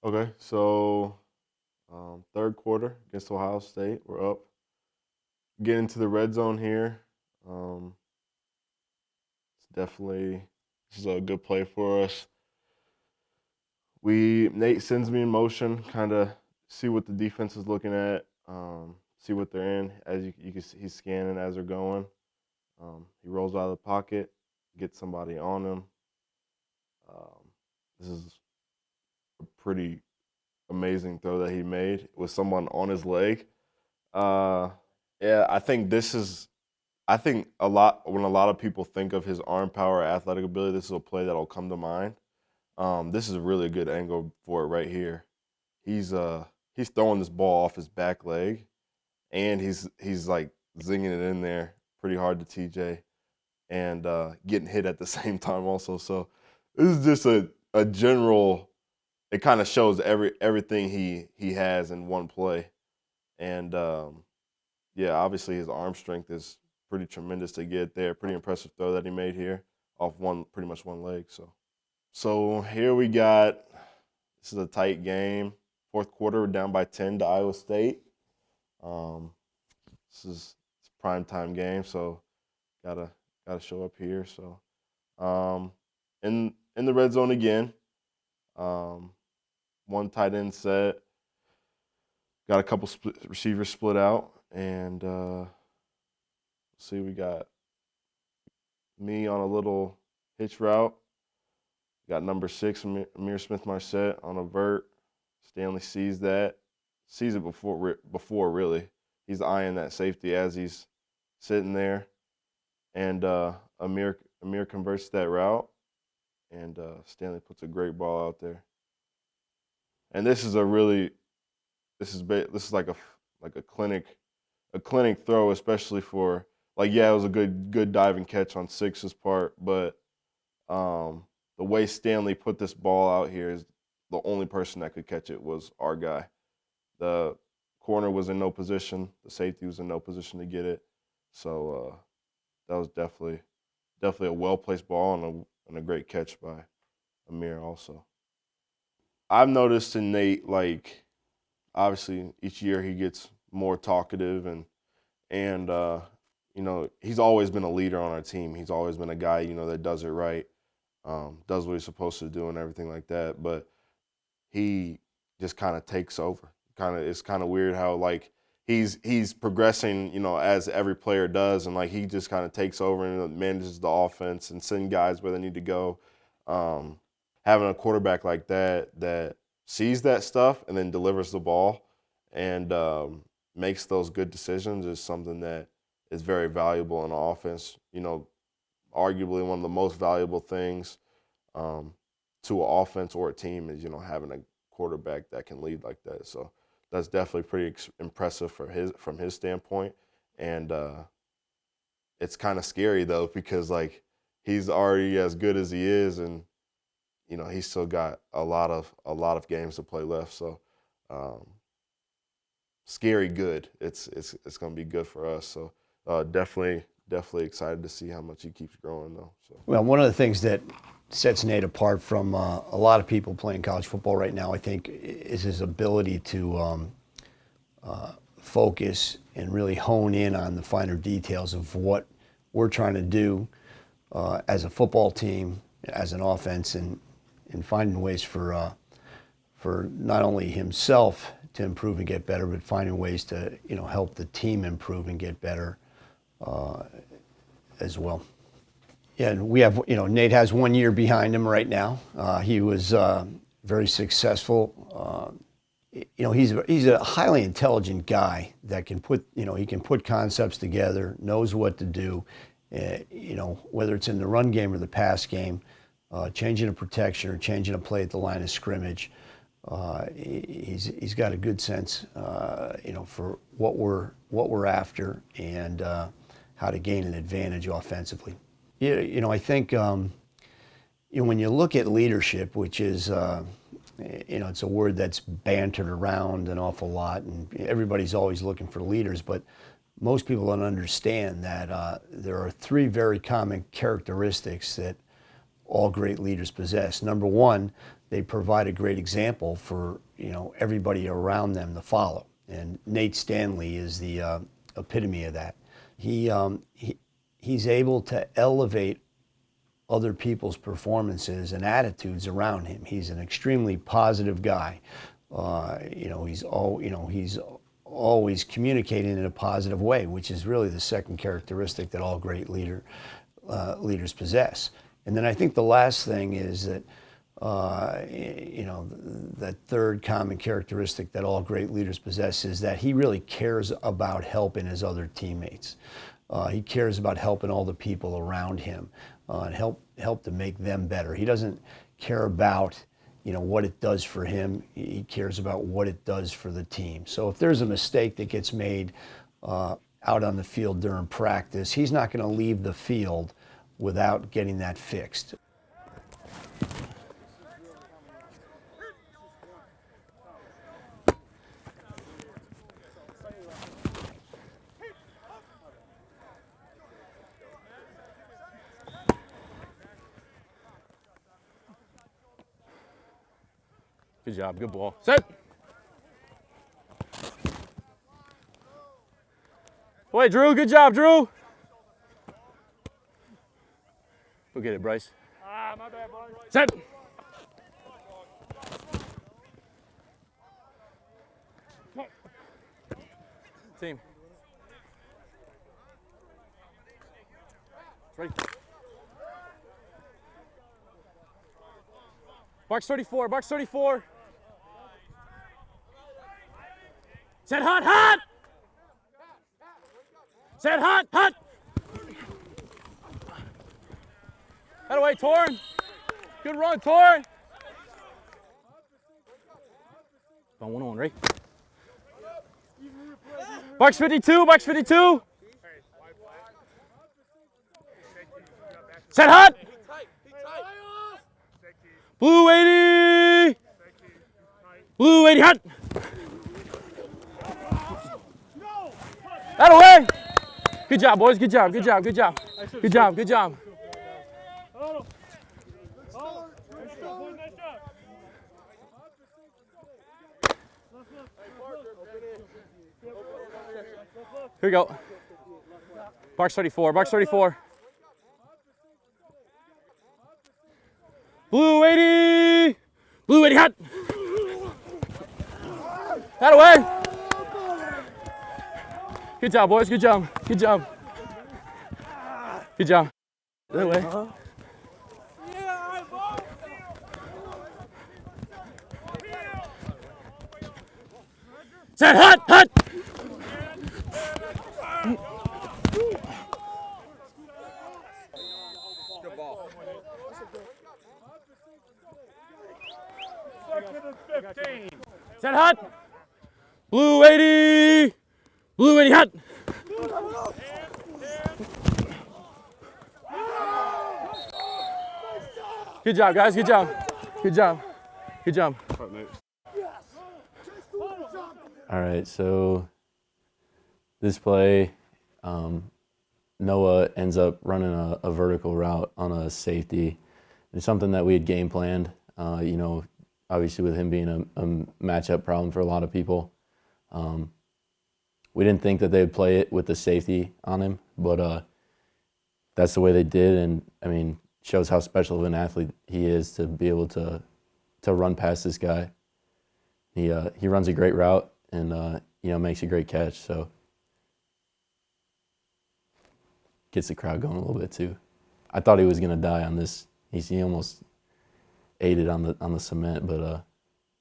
Okay, so third quarter against Ohio State, we're up. Getting to the red zone here. Um, it's definitely this is a good play for us. Nate sends me in motion, kind of see what the defense is looking at, see what they're in. As you can see, he's scanning as they're going. He rolls out of the pocket, gets somebody on him. This is a pretty amazing throw that he made with someone on his leg. Uh, yeah, I think this is. I think when a lot of people think of his arm power, athletic ability, this is a play that'll come to mind. This is a really good angle for it right here. He's throwing this ball off his back leg, and he's like zinging it in there pretty hard to TJ, and getting hit at the same time also. So this is just a general. It kind of shows everything he has in one play, and yeah, obviously his arm strength is pretty tremendous to get there. Pretty impressive throw that he made here off pretty much one leg. So here we got. This is a tight game. Fourth quarter, we're down by 10 to Iowa State. It's a prime time game, so gotta show up here. So in the red zone again. One tight end set. Got a couple receivers split out, and see, we got me on a little hitch route. Got number 6, Ihmir Smith-Marsette, on a vert. Stanley sees it before really. He's eyeing that safety as he's sitting there, and Ihmir converts that route, and Stanley puts a great ball out there. And this is like a clinic throw, especially for it was a good diving catch on 6's part, but the way Stanley put this ball out here is the only person that could catch it was our guy. The corner was in no position, the safety was in no position to get it, so that was definitely a well placed ball and a great catch by Ihmir also. I've noticed in Nate, obviously each year he gets more talkative and he's always been a leader on our team. He's always been a guy, that does it right, does what he's supposed to do and everything like that. But he just kind of takes over. It's kind of weird how he's progressing, as every player does, and he just kind of takes over and manages the offense and send guys where they need to go. Having a quarterback like that sees that stuff and then delivers the ball and makes those good decisions is something that is very valuable in offense. Arguably one of the most valuable things to an offense or a team is having a quarterback that can lead like that. So that's definitely pretty impressive from his standpoint, and it's kind of scary though because he's already as good as he is, and he's still got a lot of games to play left. So scary good. It's going to be good for us. So definitely excited to see how much he keeps growing though. So. Well, one of the things that sets Nate apart from a lot of people playing college football right now, I think, is his ability to focus and really hone in on the finer details of what we're trying to do as a football team, as an offense, and finding ways for not only himself to improve and get better, but finding ways to help the team improve and get better as well. Yeah, and we have Nate has 1 year behind him right now. He was very successful. He's a highly intelligent guy that can put concepts together, knows what to do. Whether it's in the run game or the pass game. changing a protection or changing a play at the line of scrimmage. He's got a good sense, for what we're after and how to gain an advantage offensively. I think when you look at leadership, which is it's a word that's bantered around an awful lot, and everybody's always looking for leaders, but most people don't understand that there are three very common characteristics that all great leaders possess. Number one, they provide a great example for everybody around them to follow, and Nate Stanley is the epitome of that. He's able to elevate other people's performances and attitudes around him. He's an extremely positive guy. He's always communicating in a positive way, which is really the second characteristic that all great leaders possess. And then I think the last thing is that that third common characteristic that all great leaders possess is that he really cares about helping his other teammates. He cares about helping all the people around him and help to make them better. He doesn't care about what it does for him. He cares about what it does for the team. So if there's a mistake that gets made out on the field during practice, he's not going to leave the field without getting that fixed. Good job, good ball. Set. Boy, Drew, good job, Drew. Go get it, Bryce. My bad, boy. Set. Team. Ready. Box 34, box 34. Set hot, hot! Set hot, hot! That away, Torn. Good run, Torn. On 1-on-1, right? Box 52, box 52. Set hot! Blue 80! Blue 80 hot! That away! Good job, boys. Good job, good job, good job. Good job, good job. Here we go. Box 34, box 34. Blue 80! Blue 80 hot! That away! Good job, boys. Good job. Good job. Good job. That way. Set hot, hot! Good ball. Set hot! Blue 80! Blue 80 hot! Good job, guys. Good job. Good job. Good job. All right, so this play, Noah ends up running a vertical route on a safety. It's something that we had game planned, obviously with him being a matchup problem for a lot of people. We didn't think that they would play it with the safety on him, but that's the way they did, and I mean, shows how special of an athlete he is to be able to run past this guy. He runs a great route and makes a great catch, so gets the crowd going a little bit too. I thought he was gonna die on this. He almost ate it on the cement, but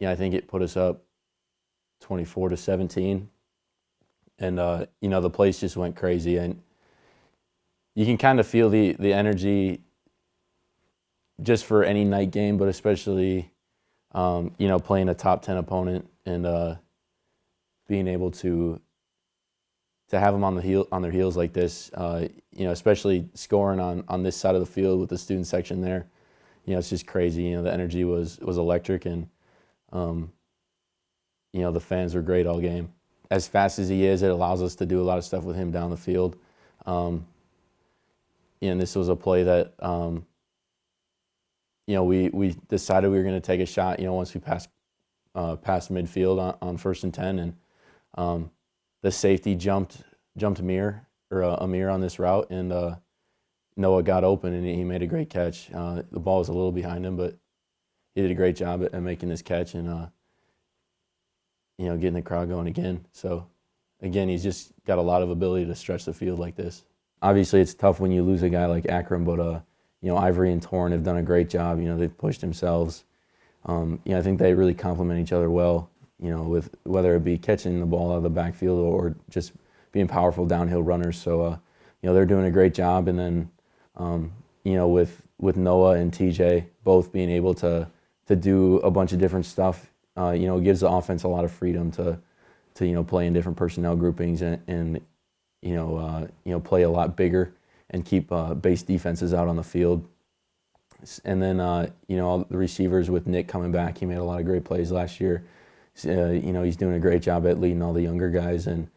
I think it put us up 24-17, and the place just went crazy, and you can kind of feel the energy just for any night game, but especially, playing a top 10 opponent and being able to have them on their heels like this, especially scoring on this side of the field with the student section there, it's just crazy. The energy was electric, and the fans were great all game. As fast as he is, it allows us to do a lot of stuff with him down the field. And this was a play that we decided we were going to take a shot. Once we passed midfield on 1st and 10, and the safety jumped Amir on this route, and Noah got open and he made a great catch. The ball was a little behind him, but he did a great job at making this catch and getting the crowd going again. So again, he's just got a lot of ability to stretch the field like this. Obviously, it's tough when you lose a guy like Akram, but Ivory and Torrin have done a great job. They've pushed themselves. I think they really complement each other well. With whether it be catching the ball out of the backfield or just being powerful downhill runners. So they're doing a great job. And then with Noah and TJ both being able to do a bunch of different stuff, it gives the offense a lot of freedom to play in different personnel groupings and play a lot bigger and keep base defenses out on the field. And then, all the receivers with Nick coming back, he made a lot of great plays last year. He's doing a great job at leading all the younger guys, and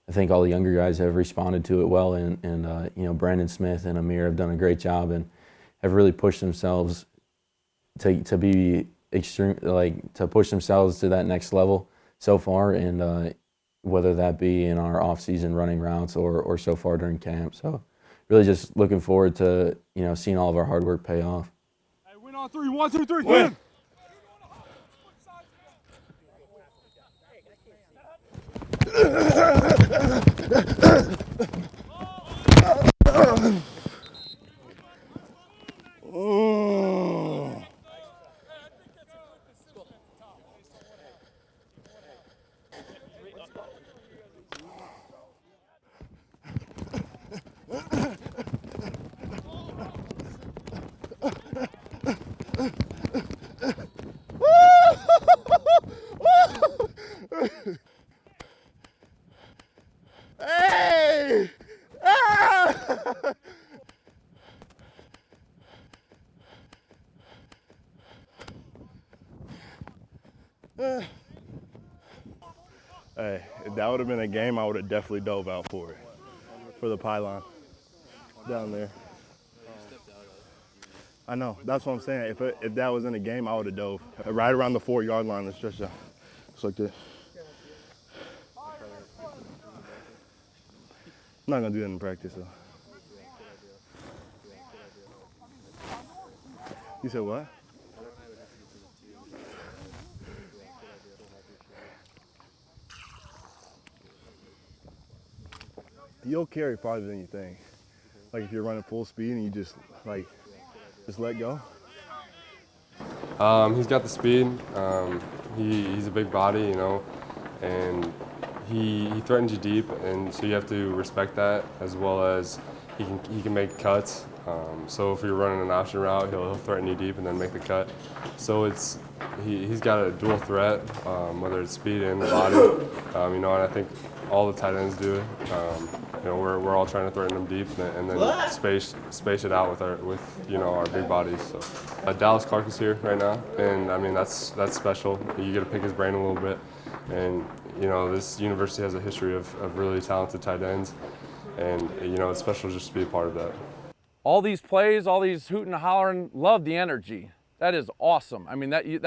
I think all the younger guys have responded to it well. And Brandon Smith and Amir have done a great job and have really pushed themselves to be extreme, to push themselves to that next level so far. And whether that be in our off-season running routes or so far during camp. So really just looking forward to seeing all of our hard work pay off. Hey, win on 3. 1, 2, 3. Win. Hey! Ah! Hey, if that would have been a game, I would have definitely dove out for it. For the pylon down there. I know, that's what I'm saying. If that was in a game, I would have dove. Right around the 4-yard line, let's stretch out. Just like this. I'm not gonna do that in practice though. You said what? You'll carry farther than you think. Like if you're running full speed and you just let go. He's got the speed. He's a big body, and he threatens you deep, and so you have to respect that, as well as he can make cuts. So if you're running an option route, he'll threaten you deep and then make the cut. So he's got a dual threat, whether it's speed and the body. And I think all the tight ends do it. We're all trying to threaten them deep and then space it out with our big bodies. So Dallas Clark is here right now, and I mean that's special. You get to pick his brain a little bit, and this university has a history of really talented tight ends, and it's special just to be a part of that. All these plays, all these hooting and hollering, love the energy. That is awesome. I mean that is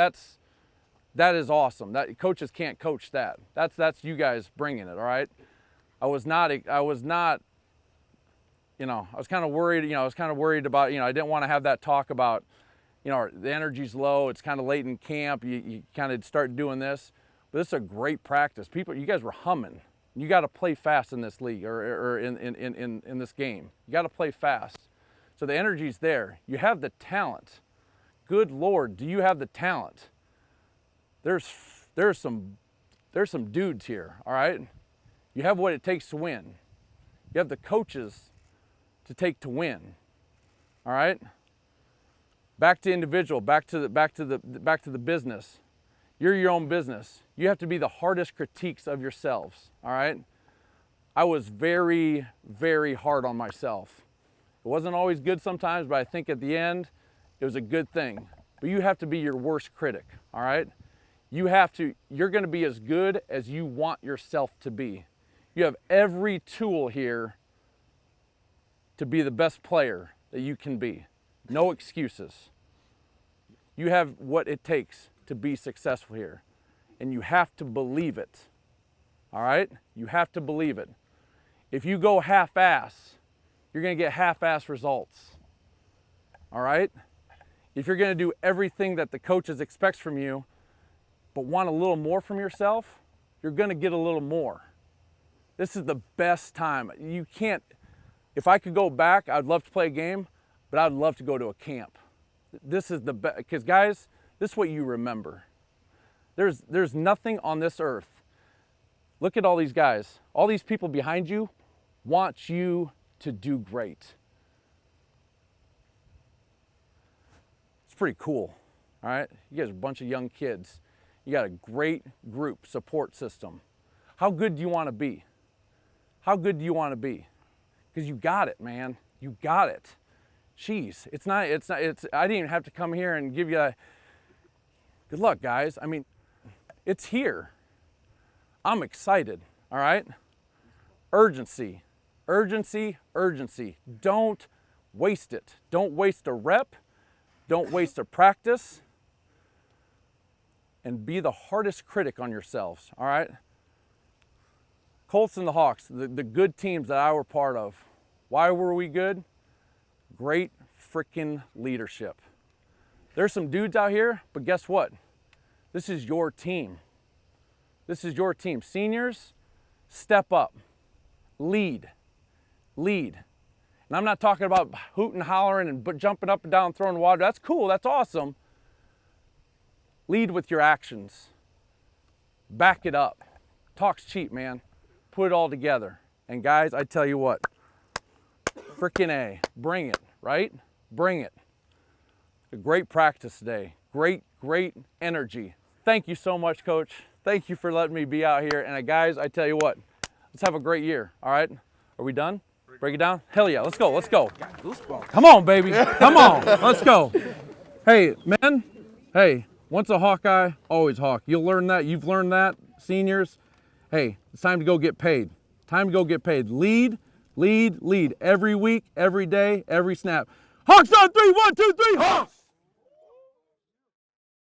awesome. That coaches can't coach that. That's you guys bringing it. All right. I was kind of worried, I was kind of worried about, I didn't want to have that talk about, the energy's low, it's kind of late in camp, you kind of start doing this. But this is a great practice. You guys were humming. You got to play fast in this league or in this game. You got to play fast. So the energy's there. You have the talent. Good Lord, do you have the talent? There's some dudes here, all right? You have what it takes to win. You have the coaches to take to win, all right? Back to individual, back to the business. You're your own business. You have to be the hardest critiques of yourselves, all right? I was very, very hard on myself. It wasn't always good sometimes, but I think at the end, it was a good thing. But you have to be your worst critic, all right? You're gonna be as good as you want yourself to be. You have every tool here to be the best player that you can be. No excuses. You have what it takes to be successful here. And you have to believe it. All right? You have to believe it. If you go half-ass, you're going to get half-ass results. All right? If you're going to do everything that the coaches expects from you, but want a little more from yourself, you're going to get a little more. This is the best time. You can't, if I could go back, I'd love to play a game, but I'd love to go to a camp. This is the best, because guys, this is what you remember. There's nothing on this earth. Look at all these guys. All these people behind you want you to do great. It's pretty cool, all right? You guys are a bunch of young kids. You got a great group support system. How good do you want to be? How good do you want to be? Because you got it, man. You got it. Jeez, I didn't even have to come here and give you good luck, guys. I mean, it's here. I'm excited, all right? Urgency, urgency, urgency. Don't waste it. Don't waste a rep. Don't waste a practice. And be the hardest critic on yourselves, all right? Colts and the Hawks, the good teams that I were part of. Why were we good? Great freaking leadership. There's some dudes out here, but guess what? This is your team. This is your team. Seniors, step up. Lead. Lead. And I'm not talking about hooting, hollering, and jumping up and down, throwing water. That's cool. That's awesome. Lead with your actions. Back it up. Talk's cheap, man. Put it all together. And guys, I tell you what, frickin' A, bring it, right? Bring it. A great practice today. Great, great energy. Thank you so much, Coach. Thank you for letting me be out here. And guys, I tell you what, let's have a great year, all right? Are we done? Break it down? Hell yeah, let's go, let's go. Come on, baby, come on, let's go. Hey, men, hey, once a Hawkeye, always Hawk. You'll learn that, you've learned that, seniors. Hey, it's time to go get paid. Time to go get paid. Lead, lead, lead. Every week, every day, every snap. Hawks on 3, 1, 2, 3, Hawks!